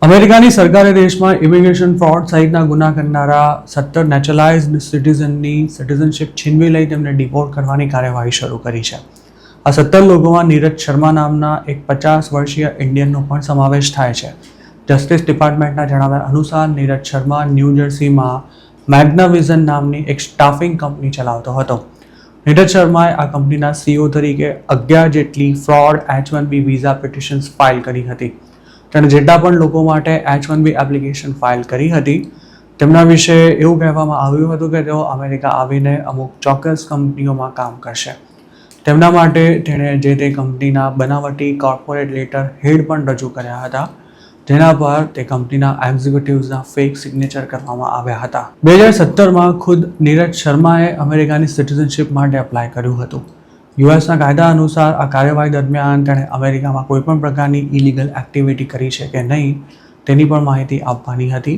અમેરિકાની સરકારે દેશમાં ઇમિગ્રેશન ફ્રોડ સહિતના ગુના કરનારા 17 નેચરલાઇઝ્ડ સિટીઝનની સિટીઝનશિપ છીનવી લઈ તેમને ડિપોર્ટ કરવાની કાર્યવાહી શરૂ કરી છે. આ 17 લોકોમાં નીરજ શર્મા નામના એક 50 વર્ષીય ઇન્ડિયનનો પણ સમાવેશ થાય છે. જસ્ટિસ ડિપાર્ટમેન્ટના જણાવ્યા અનુસાર નીરજ શર્મા ન્યૂ જર્સીમાં મેગ્નાવિઝન નામની એક સ્ટાફિંગ કંપની ચલાવતો હતો. નીરજ શર્માએ આ કંપનીના CEO તરીકે 11 જેટલી fraud H-1B visa petitions file કરી હતી. તેણે જેટલા પણ લોકો માટે H-1B એપ્લિકેશન ફાઇલ કરી હતી તેમના વિશે એવું કહેવામાં આવ્યું હતું કે તેઓ અમેરિકા આવીને અમુક ચોક્કસ કંપનીઓમાં કામ કરશે. તેમના માટે તેણે જે તે કંપનીના બનાવટી કોર્પોરેટ લેટર હેડ પણ રજૂ કર્યા હતા, જેના પર તે કંપનીના એક્ઝિક્યુટિવ્સના ફેક સિગ્નેચર કરવામાં આવ્યા હતા. 2017માં ખુદ નીરજ શર્માએ અમેરિકાની સિટીઝનશિપ માટે એપ્લાય કર્યું હતું. યુએસના કાયદા અનુસાર આ કાર્યવાહી દરમિયાન તેણે અમેરિકામાં કોઈપણ પ્રકારની ઇલીગલ એક્ટિવિટી કરી છે કે નહીં તેની પણ માહિતી આપવાની હતી.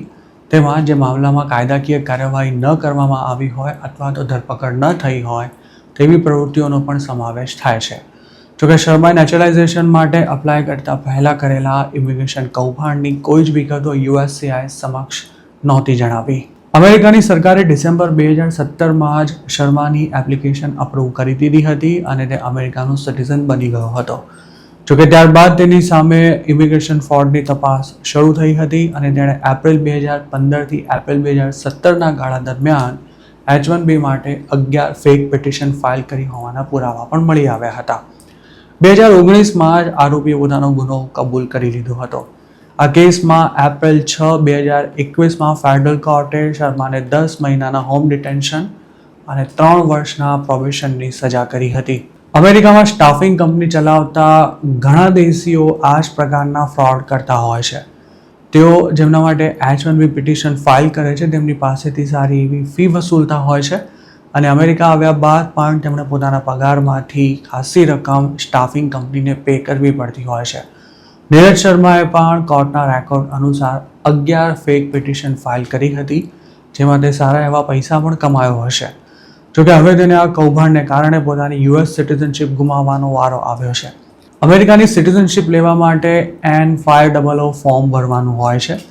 તેમાં જે મામલામાં કાયદાકીય કાર્યવાહી ન કરવામાં આવી હોય અથવા તો ધરપકડ ન થઈ હોય તેવી પ્રવૃત્તિઓનો પણ સમાવેશ થાય છે. જોકે શર્માએ નેચરલાઇઝેશન માટે અપ્લાય કરતા પહેલાં કરેલા ઇમિગ્રેશન કૌભાંડની કોઈ જ વિગતો USCIS સમક્ષ નહોતી જણાવી. અમેરિકાની સરકારે ડિસેમ્બર 2017માં જ શર્માની એપ્લિકેશન અપ્રૂવ કરી દીધી હતી અને તે અમેરિકાનો સિટીઝન બની ગયો હતો. જોકે ત્યારબાદ તેની સામે ઇમિગ્રેશન ફ્રોડની તપાસ શરૂ થઈ હતી અને તેણે એપ્રિલ 2015થી એપ્રિલ 2017ના ગાળા દરમિયાન H-1B માટે 11 ફેક પિટિશન ફાઇલ કરી હોવાના પુરાવા પણ મળી આવ્યા હતા. 2019માં જ આરોપીએ પોતાનો ગુનો કબૂલ કરી લીધો હતો. આ કેસમાં એપ્રિલ 6, 2021માં ફેડરલ કોર્ટે શર્માને 10 મહિનાના હોમ ડિટેન્શન અને 3 વર્ષના પ્રોબેશનની સજા કરી હતી. અમેરિકામાં સ્ટાફિંગ કંપની ચલાવતા ઘણા દેશીઓ આ જ પ્રકારના ફ્રોડ કરતા હોય છે. તેઓ જેમના માટે H-1B પિટિશન ફાઇલ કરે છે તેમની પાસેથી સારી એવી ફી વસૂલતા હોય છે અને અમેરિકા આવ્યા બાદ પણ તેમણે પોતાના પગારમાંથી ખાસી રકમ સ્ટાફિંગ કંપનીને પે કરવી પડતી હોય છે. નીરજ શર્માએ પણ કોર્ટના રેકોર્ડ અનુસાર 11 ફેક પિટિશન ફાઇલ કરી હતી, જેમાં તે સારા એવા પૈસા પણ કમાયો હશે. જોકે હવે તેને આ કૌભાંડને કારણે પોતાની US સિટીઝનશિપ ગુમાવવાનો વારો આવ્યો છે. અમેરિકાની સિટીઝનશિપ લેવા માટે N-500 ફોર્મ ભરવાનું હોય છે.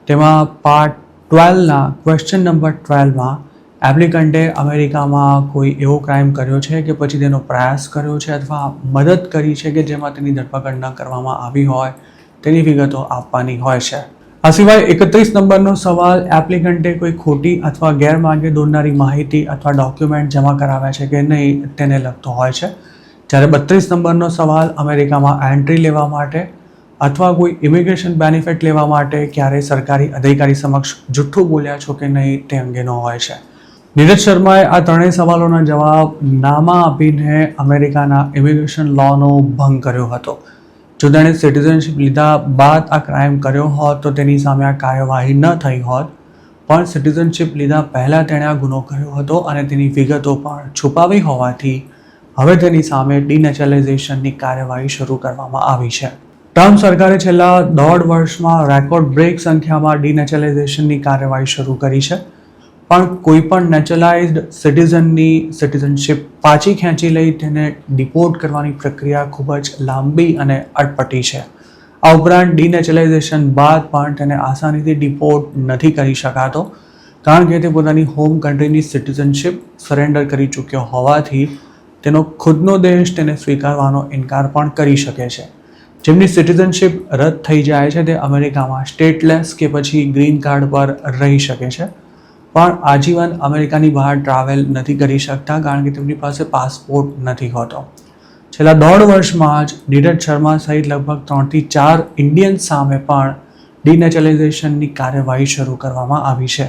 તેમાં પાર્ટ 12ના ક્વેશ્ચન નંબર 12માં એપ્લિકન્ટે અમેરિકામાં કોઈ એવો ક્રાઇમ કર્યો છે કે પછી તેનો પ્રયાસ કર્યો છે અથવા મદદ કરી છે કે જેમાં તેની ધરપકડ ન કરવામાં આવી હોય તેની વિગતો આપવાની હોય છે. આ સિવાય 31 નંબરનો સવાલ એપ્લિકન્ટે કોઈ ખોટી અથવા ગેરમાર્ગે દોરનારી માહિતી અથવા ડોક્યુમેન્ટ જમા કરાવ્યા છે કે નહીં તેને લગતો હોય છે. જ્યારે 32 નંબરનો સવાલ અમેરિકામાં એન્ટ્રી લેવા માટે અથવા કોઈ ઇમિગ્રેશન બેનિફિટ લેવા માટે ક્યારેય સરકારી અધિકારી સમક્ષ જૂઠું બોલ્યા છો કે નહીં તે અંગેનો હોય છે. નીરજ શર્માએ આ ત્રણેય સવાલોના જવાબ નામાં આપીને અમેરિકાના ઇમિગ્રેશન લોનો ભંગ કર્યો હતો. જો તેણે સિટીઝનશિપ લીધા બાદ આ ક્રાઇમ કર્યો હોત તો તેની સામે આ કાર્યવાહી ન થઈ હોત, પણ સિટીઝનશિપ લીધા પહેલાં તેણે આ ગુનો કર્યો હતો અને તેની વિગતો પણ છુપાવી હોવાથી હવે તેની સામે ડિનેચરલાઇઝેશનની કાર્યવાહી શરૂ કરવામાં આવી છે. ટ્રમ્પ સરકારે છેલ્લા 1.5 વર્ષમાં રેકોર્ડ બ્રેક સંખ્યામાં ડિનેચરલાઇઝેશનની કાર્યવાહી શરૂ કરી છે, પણ કોઈ પણ નેચરલાઇઝ્ડ સિટીઝનની સિટીઝનશિપ પાછી ખેંચી લઈ તેને ડિપોર્ટ કરવાની પ્રક્રિયા ખૂબ જ લાંબી અને અટપટી છે. આ ઉપરાંત ડિનેચરલાઇઝેશન બાદ પણ તેને આસાનીથી ડિપોર્ટ નથી કરી શકાતો, કારણ કે તે પોતાની હોમ કન્ટ્રીની સિટીઝનશિપ સરેન્ડર કરી ચૂક્યો હોવાથી તેનો ખુદનો દેશ તેને સ્વીકારવાનો ઇનકાર પણ કરી શકે છે. જેમની સિટીઝનશિપ રદ થઈ જાય છે તે અમેરિકામાં સ્ટેટલેસ કે પછી ગ્રીન કાર્ડ પર રહી શકે છે, પણ આજીવન અમેરિકાની બહાર ટ્રાવેલ નથી કરી શકતા કારણ કે તેમની પાસે પાસપોર્ટ નથી હોતો. છેલ્લા 1.5 વર્ષમાં જ નીરજ શર્મા સહિત લગભગ 3 થી 4 ઇન્ડિયન્સ સામે પણ ડિનેચરલાઇઝેશનની કાર્યવાહી શરૂ કરવામાં આવી છે.